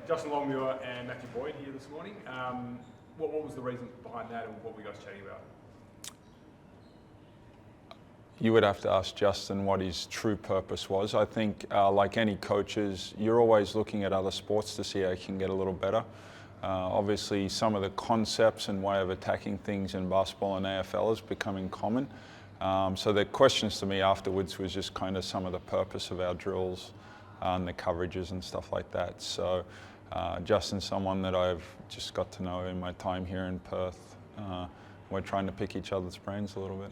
Justin Longmuir and Matthew Boyd here this morning. What was the reason behind that, and what were you guys chatting about? You would have to ask Justin what his true purpose was. I think, like any coaches, you're always looking at other sports to see how you can get a little better. Obviously, some of the concepts and way of attacking things in basketball and AFL is becoming common. So the questions to me afterwards was just kind of some of the purpose of our drills and the coverages and stuff like that. So Justin's someone that I've just got to know in my time here in Perth. We're trying to pick each other's brains a little bit.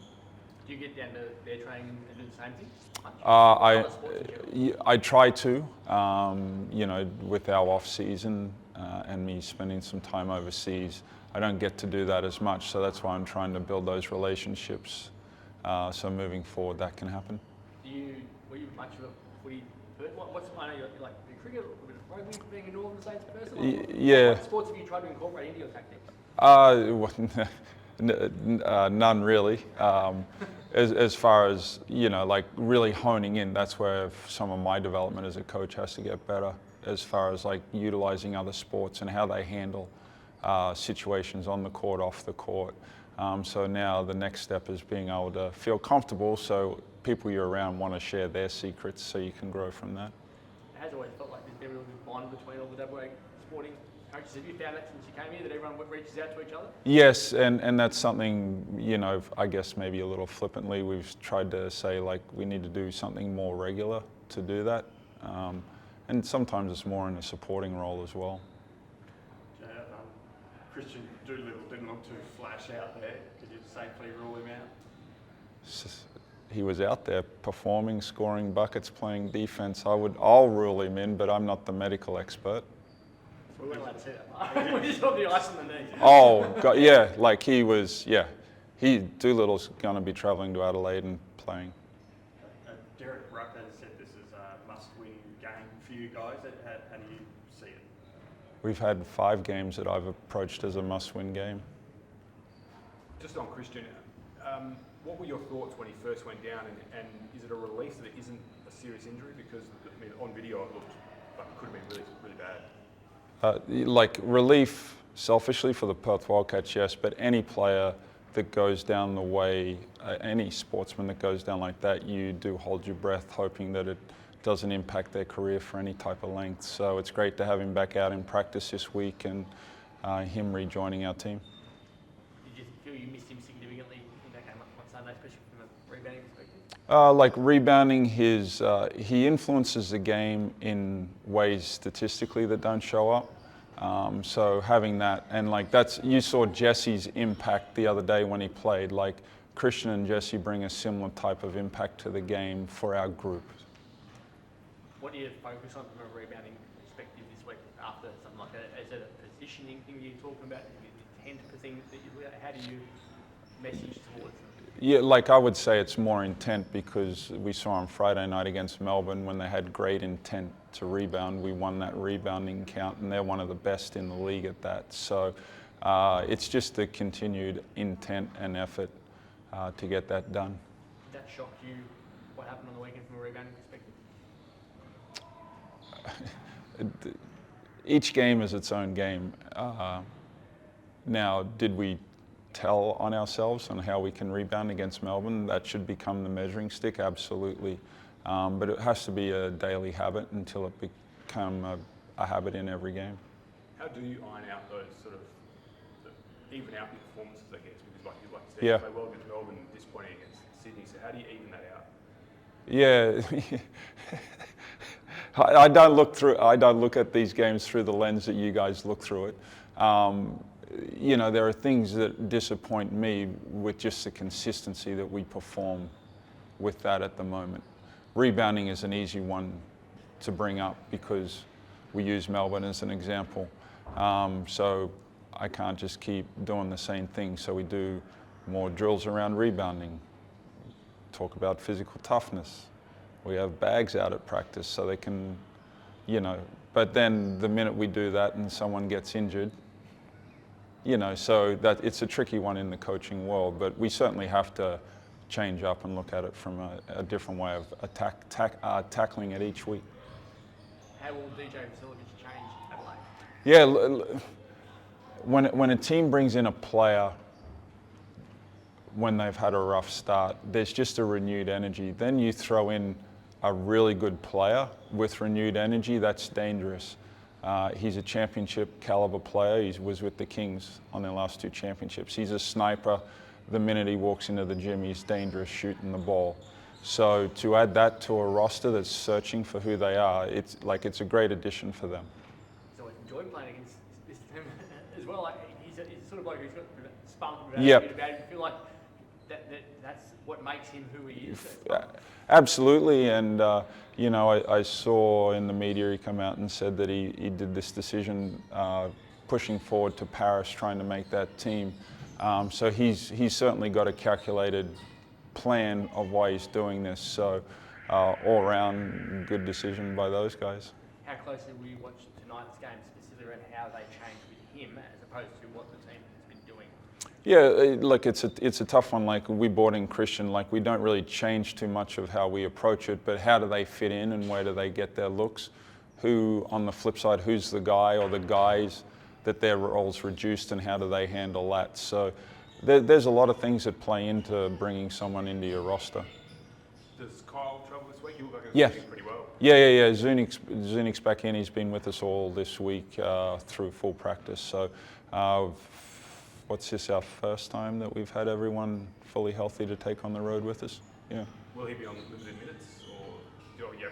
Do you get down to their training and do the same thing? I try to, with our off season and me spending some time overseas. I don't get to do that as much, so that's why I'm trying to build those relationships. So moving forward, that can happen. Were you much of a footy person? I know you're like cricket, a bit of rugby, being a Northern Saints person. Yeah. What sports have you tried to incorporate into your tactics? None really. As far as, like really honing in, that's where some of my development as a coach has to get better, as far as like utilizing other sports and how they handle situations on the court, off the court. So now the next step is being able to feel comfortable so people you're around want to share their secrets so you can grow from that. It has always felt like there's been a real good bond between all the WA sporting coaches. Have you found that since you came here, that everyone reaches out to each other? Yes, and that's something, I guess maybe a little flippantly, we've tried to say like we need to do something more regular to do that. And sometimes it's more in a supporting role as well. Christian Doolittle didn't look too flash out there. Did you safely rule him out? He was out there performing, scoring buckets, playing defense. I'll rule him in, but I'm not the medical expert. We weren't allowed to see that. We just saw the ice on the knee. Oh, God, yeah, like he was, yeah. Doolittle's going to be travelling to Adelaide and playing. Derek Rucker said this is a must-win game for you guys. How do you see it? We've had 5 games that I've approached as a must-win game. Just on Christian, what were your thoughts when he first went down, and is it a relief that it isn't a serious injury? Because on video it looked like it could have been really, really bad. Like relief, selfishly for the Perth Wildcats, yes, but any player that goes down the way, any sportsman that goes down like that, you do hold your breath hoping that it doesn't impact their career for any type of length. So it's great to have him back out in practice this week and him rejoining our team. Did you feel you missed him significantly in that game on Sunday, especially from a rebounding perspective? Like rebounding, he influences the game in ways statistically that don't show up. So having that, and like you saw Jesse's impact the other day when he played. Like Christian and Jesse bring a similar type of impact to the game for our group. What do you focus on from a rebounding perspective this week after something like that? Is it a positioning thing you're talking about? Intent thing? How do you message towards them? Yeah, like I would say it's more intent, because we saw on Friday night against Melbourne when they had great intent to rebound, we won that rebounding count, and they're one of the best in the league at that. So it's just the continued intent and effort to get that done. Did that shock you, what happened on the weekend from a rebounding perspective? Each game is its own game. Now, did we tell on ourselves on how we can rebound against Melbourne? That should become the measuring stick, absolutely. But it has to be a daily habit until it becomes a habit in every game. How do you iron out those sort of, even out the performances, I guess? Because like you said, yeah, you play well against Melbourne, disappointing against Sydney, so how do you even that out? Yeah. I don't look at these games through the lens that you guys look through it. There are things that disappoint me with just the consistency that we perform with that at the moment. Rebounding is an easy one to bring up because we use Melbourne as an example. So I can't just keep doing the same thing. So we do more drills around rebounding, talk about physical toughness. We have bags out at practice so they can, but then the minute we do that and someone gets injured, so that it's a tricky one in the coaching world, but we certainly have to change up and look at it from a different way of tackling it each week. How will DJ Vasiljevic change Adelaide? Yeah, when a team brings in a player when they've had a rough start, there's just a renewed energy. Then you throw in a really good player with renewed energy, that's dangerous. He's a championship caliber player. He was with the Kings on their last 2 championships. He's a sniper. The minute he walks into the gym, he's dangerous shooting the ball. So to add that to a roster that's searching for who they are, it's a great addition for them. So I enjoy playing against this team as well. Like he's a sort of bloke who's got spunk about Yep. it. You feel like that's what makes him who he is. Absolutely, and I saw in the media he come out and said that he did this decision pushing forward to Paris, trying to make that team. So he's certainly got a calculated plan of why he's doing this. So all around, good decision by those guys. How closely will you watch tonight's game, specifically around how they changed with him as opposed to what the team has been doing? Yeah, look, it's a tough one. Like we brought in Christian, like we don't really change too much of how we approach it, but how do they fit in and where do they get their looks? Who, on the flip side, who's the guy or the guys that their roles reduced and how do they handle that? So there's a lot of things that play into bringing someone into your roster. Does Kyle travel this week? You look like Yeah. he's pretty well. Yeah. Zunic's back in. He's been with us all this week through full practice. So what's this, our first time that we've had everyone fully healthy to take on the road with us? Yeah. Will he be on limited minutes?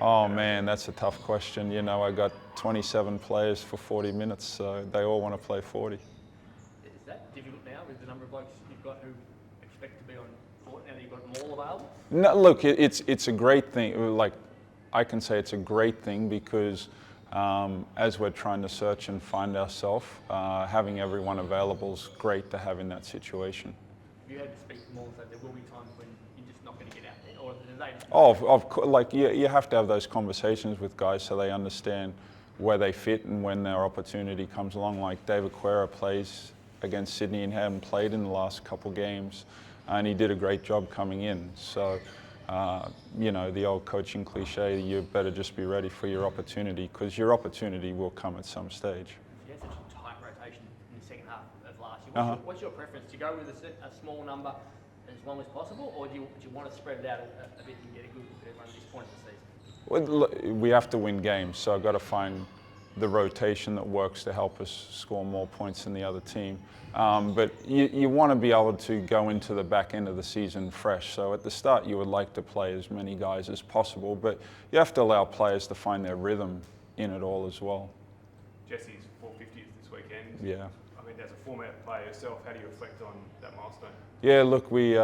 Oh man, that's a tough question. I got 27 players for 40 minutes, so they all want to play 40. Is that difficult now with the number of blokes you've got who expect to be on court now that you've got them all available? No, look, it's a great thing. Like, I can say it's a great thing because as we're trying to search and find ourselves, having everyone available is great to have in that situation. Have you had to speak to them all and say there will be times when you're just not going to get out there? Or do they? Of course, like you have to have those conversations with guys so they understand where they fit and when their opportunity comes along. Like David Quera plays against Sydney and hadn't played in the last couple games, and he did a great job coming in. So, the old coaching cliche, you better just be ready for your opportunity because your opportunity will come at some stage. You had such a tight rotation in the second half of last year. What's your preference? To go with a small number as long as possible, or do you want to spread it out a bit and get a good look at everyone at this point of the season? Well, look, we have to win games, so I've got to find the rotation that works to help us score more points than the other team. But you want to be able to go into the back end of the season fresh. So at the start, you would like to play as many guys as possible, but you have to allow players to find their rhythm in it all as well. Jesse's 450th this weekend. Yeah. I mean, as a former player yourself, how do you reflect on that milestone? Yeah, look, we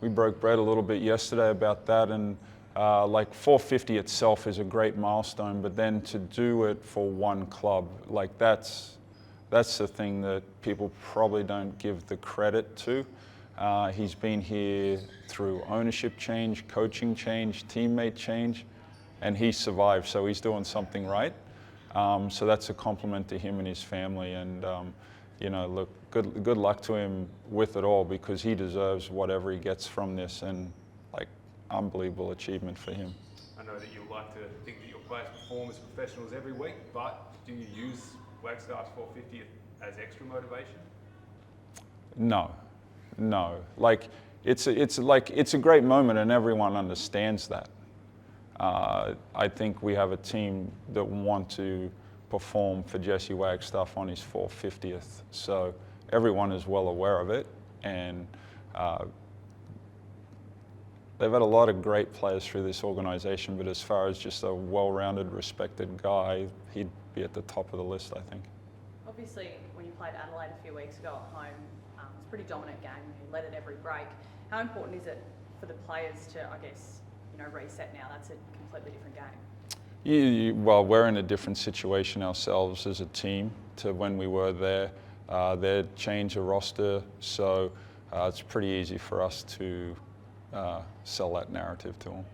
broke bread a little bit yesterday about that, and 450 itself is a great milestone, but then to do it for one club, like that's the thing that people probably don't give the credit to. He's been here through ownership change, coaching change, teammate change, and he survived, so he's doing something right. So that's a compliment to him and his family, and look, good luck to him with it all because he deserves whatever he gets from this, and unbelievable achievement for him. I know that you like to think that your players perform as professionals every week, but do you use Wagstaff's 450th as extra motivation? No. It's a great moment, and everyone understands that. I think we have a team that want to perform for Jesse Wagstaff on his 450th, so everyone is well aware of it, and they've had a lot of great players through this organisation, but as far as just a well-rounded, respected guy, he'd be at the top of the list, I think. Obviously, when you played Adelaide a few weeks ago at home, it's a pretty dominant game. You led at every break. How important is it for the players to, reset now? That's a completely different game. Well, we're in a different situation ourselves as a team to when we were there. They changed the roster, so it's pretty easy for us to sell that narrative to them.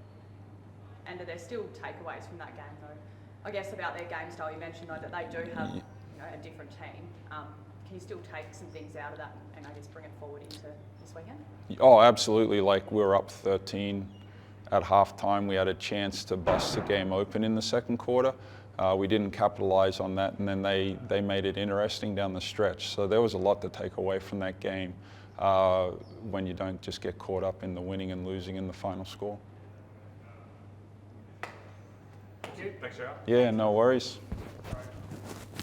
And are there still takeaways from that game, though? I guess about their game style, you mentioned though that they do have a different team. Can you still take some things out of that and I guess bring it forward into this weekend? Oh, absolutely. Like we were up 13 at halftime. We had a chance to bust the game open in the second quarter. We didn't capitalise on that, and then they made it interesting down the stretch. So there was a lot to take away from that game when you don't just get caught up in the winning and losing in the final score. Thanks, Gerard. Yeah, no worries. Right.